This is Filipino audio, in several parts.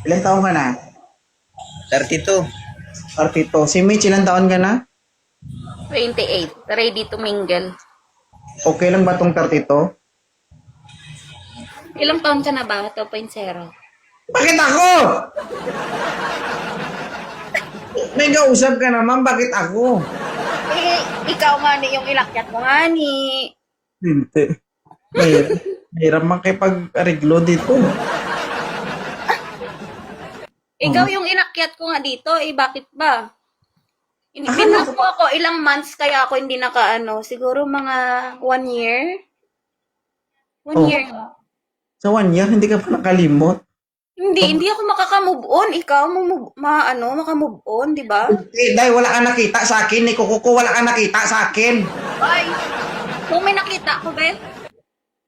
Ilan taon ka na? 32. 32. Si Mitch, ilan taon ka na? 28. Ready to mingle. Okay lang ba tong 32? Ilang taon ka na ba? 2.0. Bakit ako? May kausap ka naman, bakit ako? Eh, ikaw nga ni yung ilakyat mo nga ni. Hindi. Mahirap. Mahirap makipag-ariglo dito. Ikaw yung inakyat ko nga dito. Eh, bakit ba? Akala ko, Pinako ako ilang months kaya ako hindi nakaano. Siguro mga 1 year. One oh, year. sa 1 year, hindi ka pa nakalimot. Hindi ako makaka-move on. Ikaw, maka-move on, di ba? Eh, dahil wala kang nakita sa akin, ni Kukuko, wala kang nakita sa akin. Ay, kung may nakita ko, be.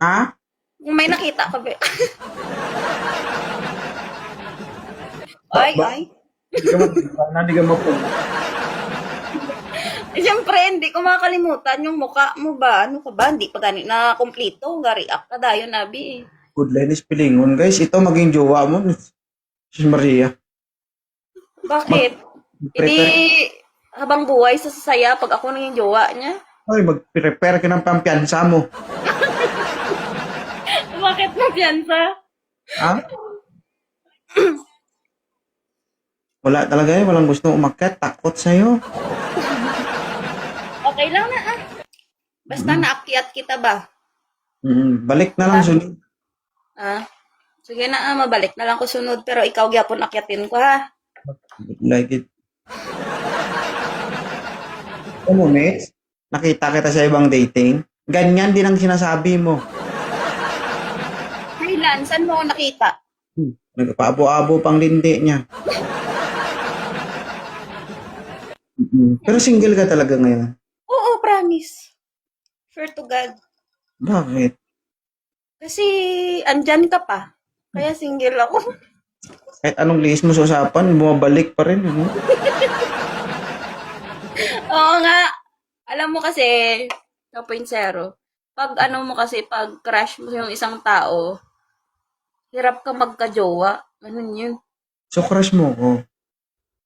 Ha? Kung may nakita ko, be. Ay. Hindi ka mapagpal na, hindi ka mapagpal. Siyempre, hindi ko makakalimutan yung mukha mo ba? Ano ka ba? Hindi pa gani na kompleto. Gari-up ka dayon, Nabi. Good line is pilingon, guys. Ito maging jowa mo. Sis Maria. Bakit? Hindi, Prepare. habang buhay sa sasaya pag ako naging jowa niya. Ay, mag-prepare ka ng pampiyansa mo. Bakit mo piyansa? Ha? Wala talaga eh. Walang gusto umakyat. Takot sa'yo. Okay lang na ah. Basta naakyat kita ba? Balik na lang sunod. Ah, sige na mabalik na lang ko sunod. Pero ikaw gyapon akyatin ko ha. Like it. Ano, Mitch? Nakita kita sa ibang dating. Ganyan din ang sinasabi mo. Kailan? Saan mo ako nakita? Nagpaabo-abo pang lindi niya. Pero single ka talaga ngayon. Oo, promise. Sure to God. Bakit? Kasi andyan ka pa. Kaya single ako. Kahit anong lihis mo sa usapan, bumabalik pa rin. Ano? Oo nga. Alam mo kasi, 2.0, pag ano mo kasi, pag crush mo yung isang tao, hirap ka magka-jowa. Ganun yun. So, crush mo ko.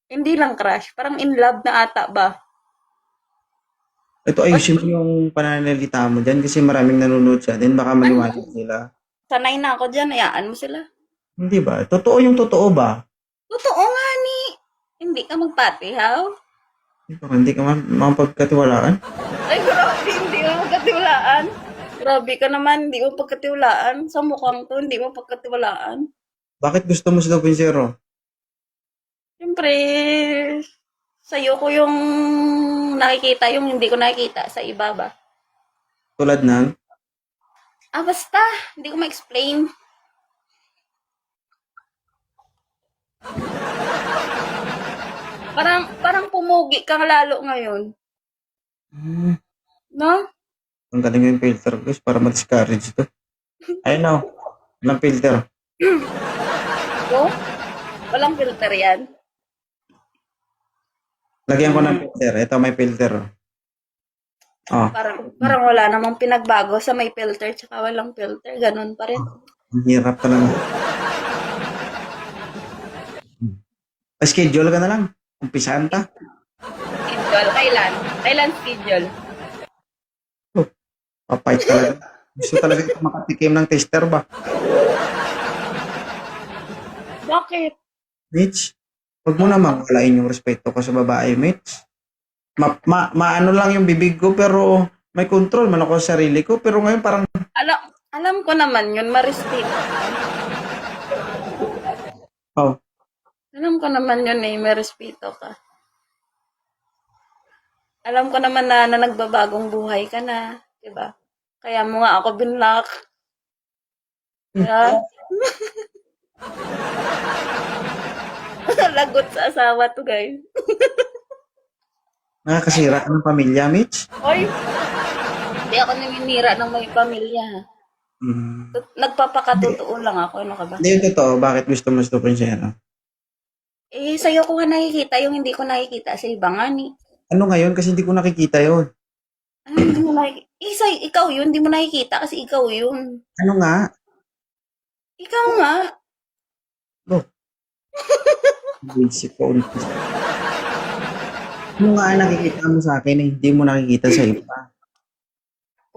Hindi lang crush, parang in love na ata ba? Ito, ayusin mo yung pananalita mo dyan kasi maraming nanonood sa atin. Baka maniwala Ano? sila. Sanay na ako dyan, hayaan mo sila. Hindi ba? Totoo yung totoo ba? Totoo nga ni. Hindi ka magpatihaw. Hindi ka mapagkatiwalaan. Ay, grabe, hindi mo pagkatiwalaan. Grabe ka naman, hindi mo pagkatiwalaan. Sa mukhang to, hindi mo pagkatiwalaan. Bakit gusto mo si 2.0? Siyempre, sa'yo ko yung nakikita, yung hindi ko nakikita sa iba ba? Tulad ng, Ah, basta, hindi ko ma-explain. Parang pumugi kang lalo ngayon. No? ang galing yung filter guys para ma-discourage ito. I know. Walang filter. Go? Walang filter yan. Lagyan ko ng filter. Ito may filter. Oh, Parang wala namang pinagbago sa may filter tsaka walang filter. Ganun pa rin. ang hirap talaga. Schedule ka na lang. Umpisahan ta. Schedule, kailan? Kailan schedule? Papayat talaga. Gusto talaga ito makatikim ng tester ba? Bakit? Mitch, huwag mo naman walain yung respeto ko sa babae, Mitch. Maano lang yung bibig ko pero may control man ako sa sarili ko. Pero ngayon parang, Alam ko naman yun, ma-respeto. oh, Alam ko naman yun eh, may respeto ka. Alam ko naman na nagbabagong buhay ka na, 'di ba? Kaya mo nga ako binlock. Kaya, lagot sa asawa to, guys. nakakasira ka ng pamilya, Mitch. Oy, hindi ako naninira ng may pamilya. Ha? Hmm. Nagpapakatotoo lang ako, ano ka ba? Hindi yung totoo. Bakit gusto mo sa 2.0? Eh, sa'yo ko nga nakikita yung hindi ko nakikita sa iba nga ni. Ano ngayon? Kasi hindi ko nakikita yon. Ano, hindi mo nakikita? Ikaw yun, hindi mo nakikita kasi ikaw yun. Ano nga? Ikaw nga. Oh, Basic phone. Ano nga nakikita mo sa akin eh, hindi mo nakikita sa iba.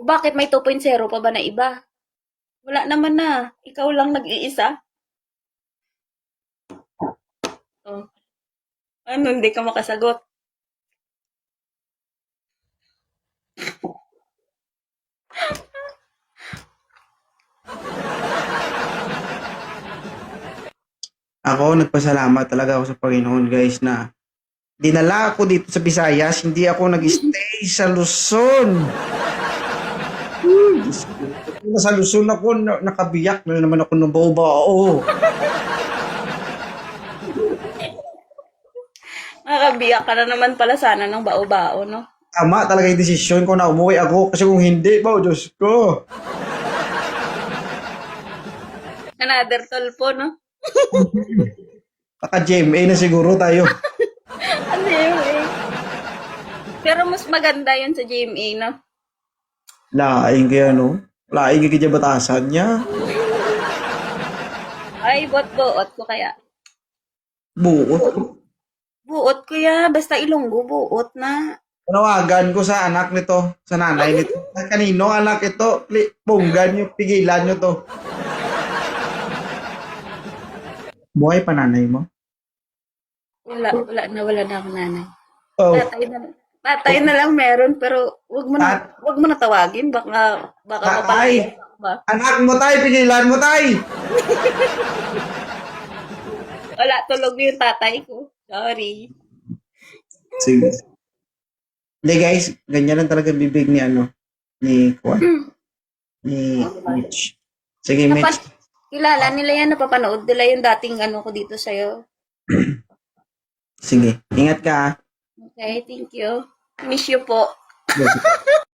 O bakit may 2.0 pa ba na iba? Wala naman na. Ikaw lang nag-iisa. Oh. Ano, hindi ka makasagot? Ako, nagpasalamat talaga ako sa Panginoon, guys, na dinala ako dito sa Visayas, hindi ako nag-stay sa Luzon. Diyos ko. Sa Luzon ako, nakabiyak na naman ako ng bao-bao. Nakakabiyak ka na naman pala sana ng bao-bao, no? Tama talaga yung desisyon ko na umuwi ako kasi kung hindi, ba, Diyos ko. Another tulpo, no? Naka-GMA na siguro tayo. Ano yun eh. Pero mas maganda yun sa GMA, no? Laing kaya, no? Laing kaya batasan niya. Ay, buot ko kaya. Buot. Buot ko ya, basta Ilonggo, buot na. Panawagan ko sa anak nito, sa nanay nito. Kanino anak ito? Punggan nyo, pigilan nyo to. Buhay pa nanay mo? Wala na ako nanay. Oh, Tatay na lang meron, pero wag mo na tawagin, baka tatay. mapalaki ba? Anak mo tay, pigilan mo tay. Wala, tulog yung tatay ko. Sorry. Sige. Hindi guys, ganyan lang talaga bibig ni ni Kwan, ni Mitch. Sige Mitch. Kilala nila yan, napapanood nila yung dating ko dito sa'yo. Sige, ingat ka. Okay, thank you. Miss you po. Ah.